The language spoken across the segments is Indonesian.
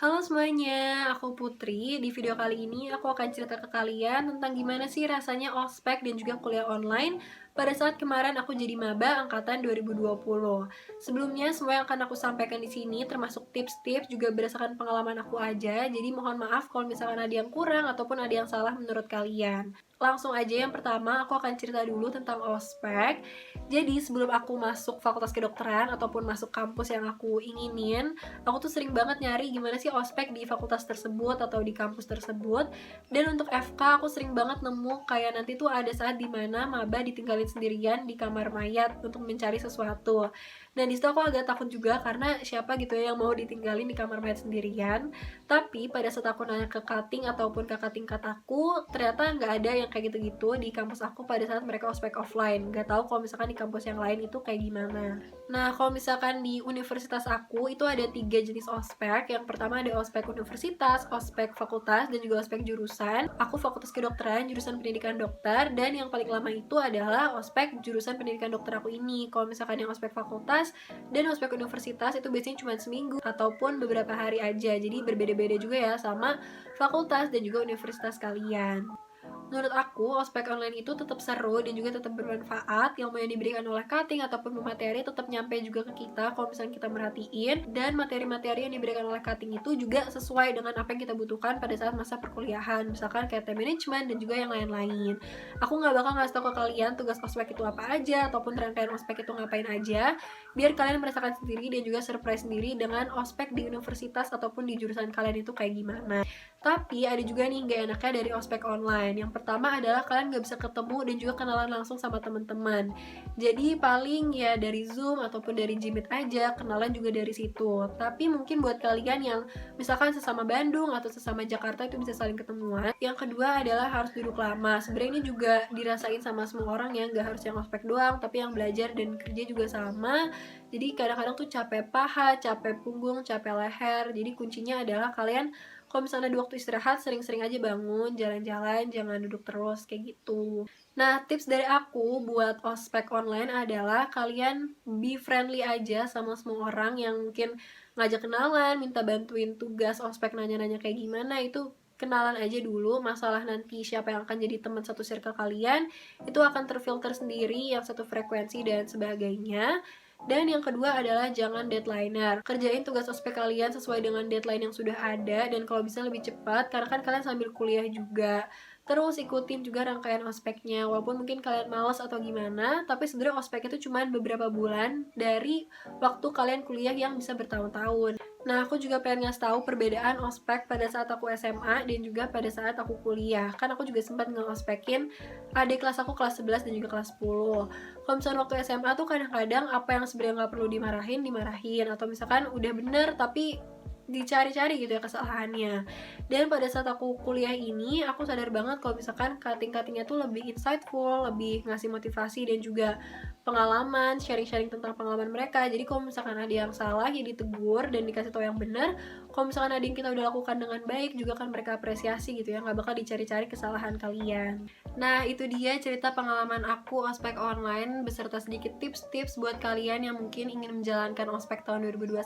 Halo semuanya, aku Putri. Di video kali ini aku akan cerita ke kalian tentang gimana sih rasanya ospek dan juga kuliah online pada saat kemarin aku jadi maba angkatan 2020. Sebelumnya, semua yang akan aku sampaikan di sini termasuk tips-tips juga berdasarkan pengalaman aku aja. Jadi mohon maaf kalau misalkan ada yang kurang ataupun ada yang salah menurut kalian. Langsung aja yang pertama aku akan cerita dulu tentang ospek. Jadi sebelum aku masuk fakultas kedokteran ataupun masuk kampus yang aku inginin, aku tuh sering banget nyari gimana sih ospek di fakultas tersebut atau di kampus tersebut. Dan untuk FK aku sering banget nemu kayak nanti tuh ada saat dimana maba ditinggalin sendirian di kamar mayat untuk mencari sesuatu. Dan disitu aku agak takut juga karena siapa gitu ya yang mau ditinggalin di kamar mayat sendirian. Tapi pada saat aku nanya ke cutting ataupun kakak tingkat aku, ternyata nggak ada yang kayak gitu-gitu di kampus aku pada saat mereka ospek offline. Nggak tahu kalau misalkan di kampus yang lain itu kayak gimana. Nah, kalau misalkan di universitas aku itu ada 3 jenis ospek. Yang pertama ada ospek universitas, ospek fakultas, dan juga ospek jurusan. Aku fakultas kedokteran, jurusan pendidikan dokter, dan yang paling lama itu adalah ospek jurusan pendidikan dokter aku ini. Kalau misalkan yang ospek fakultas dan ospek universitas itu biasanya cuma seminggu ataupun beberapa hari aja. Jadi berbeda-beda juga ya sama fakultas dan juga universitas kalian. Menurut aku, ospek online itu tetap seru dan juga tetap bermanfaat. Ilmu yang diberikan oleh cutting ataupun pemateri tetap nyampe juga ke kita kalau misalnya kita merhatiin. Dan materi-materi yang diberikan oleh cutting itu juga sesuai dengan apa yang kita butuhkan pada saat masa perkuliahan. Misalkan kayak time management dan juga yang lain-lain. Aku nggak bakal ngasih tau ke kalian tugas ospek itu apa aja ataupun rangkaian ospek itu ngapain aja. Biar kalian merasakan sendiri dan juga surprise sendiri dengan ospek di universitas ataupun di jurusan kalian itu kayak gimana. Tapi ada juga nih gak enaknya dari ospek online. Yang pertama adalah kalian gak bisa ketemu dan juga kenalan langsung sama teman-teman. Jadi paling ya dari Zoom ataupun dari Jimit aja, kenalan juga dari situ. Tapi mungkin buat kalian yang misalkan sesama Bandung atau sesama Jakarta itu bisa saling ketemuan. Yang kedua adalah harus duduk lama. Sebenarnya ini juga dirasain sama semua orang ya, gak harus yang ospek doang, tapi yang belajar dan kerja juga sama. Jadi kadang-kadang tuh capek paha, capek punggung, capek leher. Jadi kuncinya adalah kalian kalau misalnya di waktu istirahat sering-sering aja bangun, jalan-jalan, jangan duduk terus kayak gitu. Nah, tips dari aku buat ospek online adalah kalian be friendly aja sama semua orang yang mungkin ngajak kenalan, minta bantuin tugas ospek, nanya-nanya kayak gimana, itu kenalan aja dulu. Masalah nanti siapa yang akan jadi teman satu circle kalian itu akan terfilter sendiri, yang satu frekuensi dan sebagainya. Dan yang kedua adalah jangan deadlineer. Kerjain tugas ospek kalian sesuai dengan deadline yang sudah ada dan kalau bisa lebih cepat karena kan kalian sambil kuliah juga. Terus ikutin juga rangkaian ospeknya. Walaupun mungkin kalian malas atau gimana, tapi sebenarnya ospek itu cuma beberapa bulan dari waktu kalian kuliah yang bisa bertahun-tahun. Nah, aku juga pengen ngasih tahu perbedaan ospek pada saat aku SMA dan juga pada saat aku kuliah. Kan aku juga sempat nge-ospekin adik kelas aku kelas 11 dan juga kelas 10. Kalau misalnya waktu SMA tuh kadang-kadang apa yang sebenarnya nggak perlu dimarahin, atau misalkan udah bener tapi dicari-cari gitu ya kesalahannya. Dan pada saat aku kuliah ini aku sadar banget kalau misalkan cutting-cuttingnya tuh lebih insightful, lebih ngasih motivasi dan juga pengalaman, sharing-sharing tentang pengalaman mereka. Jadi kalau misalkan ada yang salah ya ditegur dan dikasih tahu yang benar. Kalau misalkan ada yang kita udah lakukan dengan baik juga kan mereka apresiasi gitu ya, nggak bakal dicari-cari kesalahan kalian. Nah, itu dia cerita pengalaman aku ospek online beserta sedikit tips-tips buat kalian yang mungkin ingin menjalankan ospek tahun 2021.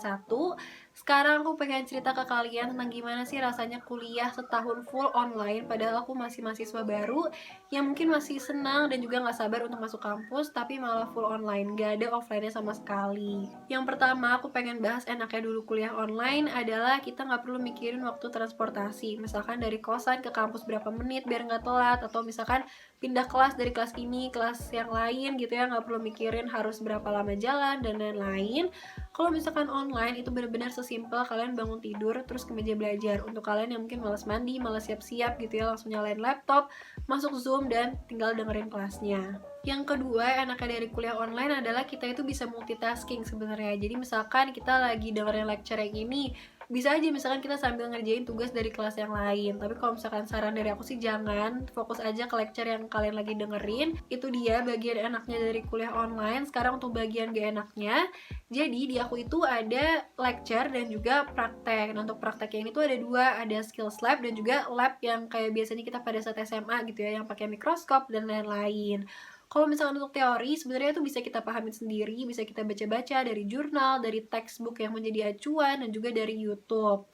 Sekarang aku pengen cerita ke kalian tentang gimana sih rasanya kuliah setahun full online padahal aku masih mahasiswa baru yang mungkin masih senang dan juga gak sabar untuk masuk kampus tapi malah full online, gak ada offline-nya sama sekali. Yang pertama aku pengen bahas enaknya dulu kuliah online adalah kita gak perlu mikirin waktu transportasi. Misalkan dari kosan ke kampus berapa menit biar gak telat, atau misalkan pindah kelas dari kelas ini kelas yang lain gitu ya, gak perlu mikirin harus berapa lama jalan dan lain-lain. Kalau misalkan online itu benar-benar sesimpel kalian bangun tidur terus ke meja belajar. Untuk kalian yang mungkin malas mandi, malas siap-siap gitu ya, langsung nyalain laptop, masuk Zoom dan tinggal dengerin kelasnya. Yang kedua, enaknya dari kuliah online adalah kita itu bisa multitasking sebenarnya. Jadi misalkan kita lagi dengerin lecture yang ini, bisa aja misalkan kita sambil ngerjain tugas dari kelas yang lain. Tapi kalau misalkan saran dari aku sih jangan, fokus aja ke lecture yang kalian lagi dengerin. Itu dia bagian enaknya dari kuliah online. Sekarang untuk bagian gak enaknya, jadi di aku itu ada lecture dan juga praktek. Nah, untuk prakteknya ini tuh ada dua, ada skills lab dan juga lab yang kayak biasanya kita pada saat SMA gitu ya, yang pakai mikroskop dan lain-lain. Kalau misalkan untuk teori, sebenarnya itu bisa kita pahamin sendiri, bisa kita baca-baca dari jurnal, dari textbook yang menjadi acuan, dan juga dari YouTube.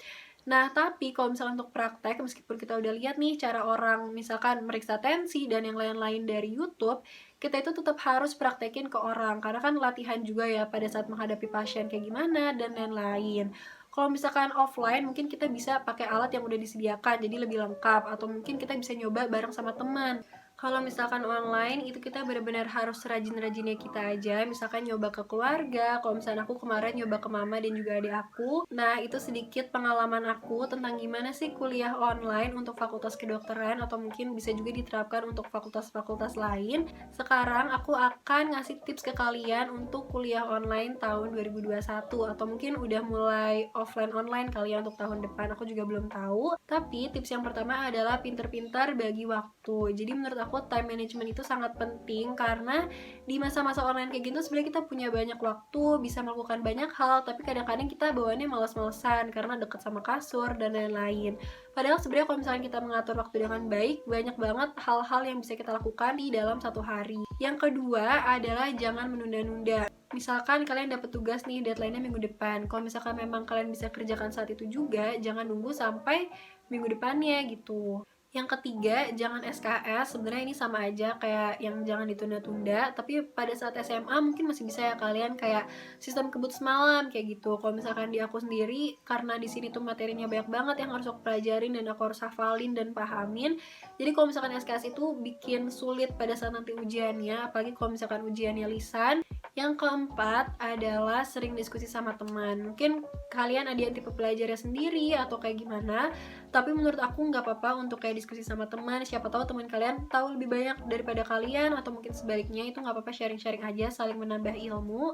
Nah, tapi kalau misalkan untuk praktek, meskipun kita udah lihat nih cara orang misalkan meriksa tensi dan yang lain-lain dari YouTube, kita itu tetap harus praktekin ke orang. Karena kan latihan juga ya pada saat menghadapi pasien kayak gimana dan lain-lain. Kalau misalkan offline, mungkin kita bisa pakai alat yang udah disediakan, jadi lebih lengkap. Atau mungkin kita bisa nyoba bareng sama teman. Kalau misalkan online, itu kita benar-benar harus rajin-rajinnya kita aja. Misalkan nyoba ke keluarga, kalau misalkan aku kemarin nyoba ke mama dan juga adik aku. Nah, itu sedikit pengalaman aku tentang gimana sih kuliah online untuk fakultas kedokteran, atau mungkin bisa juga diterapkan untuk fakultas-fakultas lain. Sekarang aku akan ngasih tips ke kalian untuk kuliah online tahun 2021, atau mungkin udah mulai offline online kalian untuk tahun depan, aku juga belum tahu. Tapi tips yang pertama adalah pinter-pinter bagi waktu. Jadi menurut aku time management itu sangat penting, karena di masa-masa online kayak gitu sebenarnya kita punya banyak waktu, bisa melakukan banyak hal, tapi kadang-kadang kita bawaannya malas-malesan karena deket sama kasur dan lain-lain. Padahal sebenarnya kalau misalnya kita mengatur waktu dengan baik, banyak banget hal-hal yang bisa kita lakukan di dalam satu hari. Yang kedua adalah jangan menunda-nunda. Misalkan kalian dapat tugas nih, deadline-nya minggu depan. Kalau misalkan memang kalian bisa kerjakan saat itu juga, jangan nunggu sampai minggu depannya gitu. Yang ketiga, jangan SKS. Sebenarnya ini sama aja kayak yang jangan ditunda-tunda, tapi pada saat SMA mungkin masih bisa ya kalian kayak sistem kebut semalam kayak gitu. Kalau misalkan di aku sendiri, karena di sini tuh materinya banyak banget yang harus aku pelajarin dan aku harus hafalin dan pahamin. Jadi kalau misalkan SKS itu bikin sulit pada saat nanti ujiannya, apalagi kalau misalkan ujiannya lisan. Yang keempat adalah sering diskusi sama teman. Mungkin kalian ada yang tipe belajarnya sendiri atau kayak gimana, tapi menurut aku nggak apa-apa untuk kayak diskusi sama teman. Siapa tahu teman kalian tahu lebih banyak daripada kalian, atau mungkin sebaliknya, itu nggak apa-apa, sharing-sharing aja, saling menambah ilmu.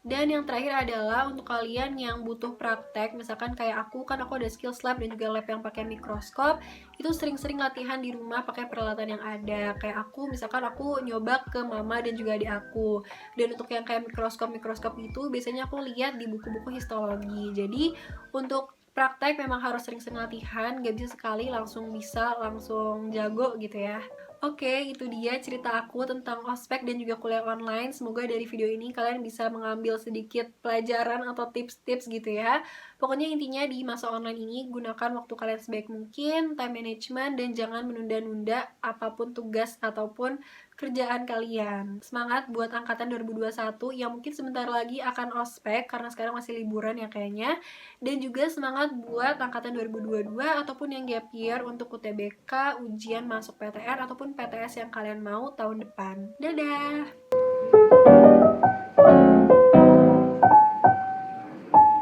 Dan yang terakhir adalah untuk kalian yang butuh praktek, misalkan kayak aku, kan aku ada skills lab dan juga lab yang pakai mikroskop, itu sering-sering latihan di rumah pakai peralatan yang ada. Kayak aku, misalkan aku nyoba ke mama dan juga adik aku. Dan untuk yang kayak mikroskop itu biasanya aku lihat di buku-buku histologi. Jadi untuk praktek memang harus sering-sering latihan, gak bisa sekali langsung bisa, langsung jago gitu ya. Oke, itu dia cerita aku tentang ospek dan juga kuliah online. Semoga dari video ini kalian bisa mengambil sedikit pelajaran atau tips-tips gitu ya. Pokoknya intinya di masa online ini, gunakan waktu kalian sebaik mungkin, time management, dan jangan menunda-nunda apapun tugas ataupun kerjaan kalian. Semangat buat angkatan 2021 yang mungkin sebentar lagi akan ospek karena sekarang masih liburan ya kayaknya. Dan juga semangat buat angkatan 2022 ataupun yang gap year untuk UTBK, ujian masuk PTN ataupun PTS yang kalian mau tahun depan. Dadah!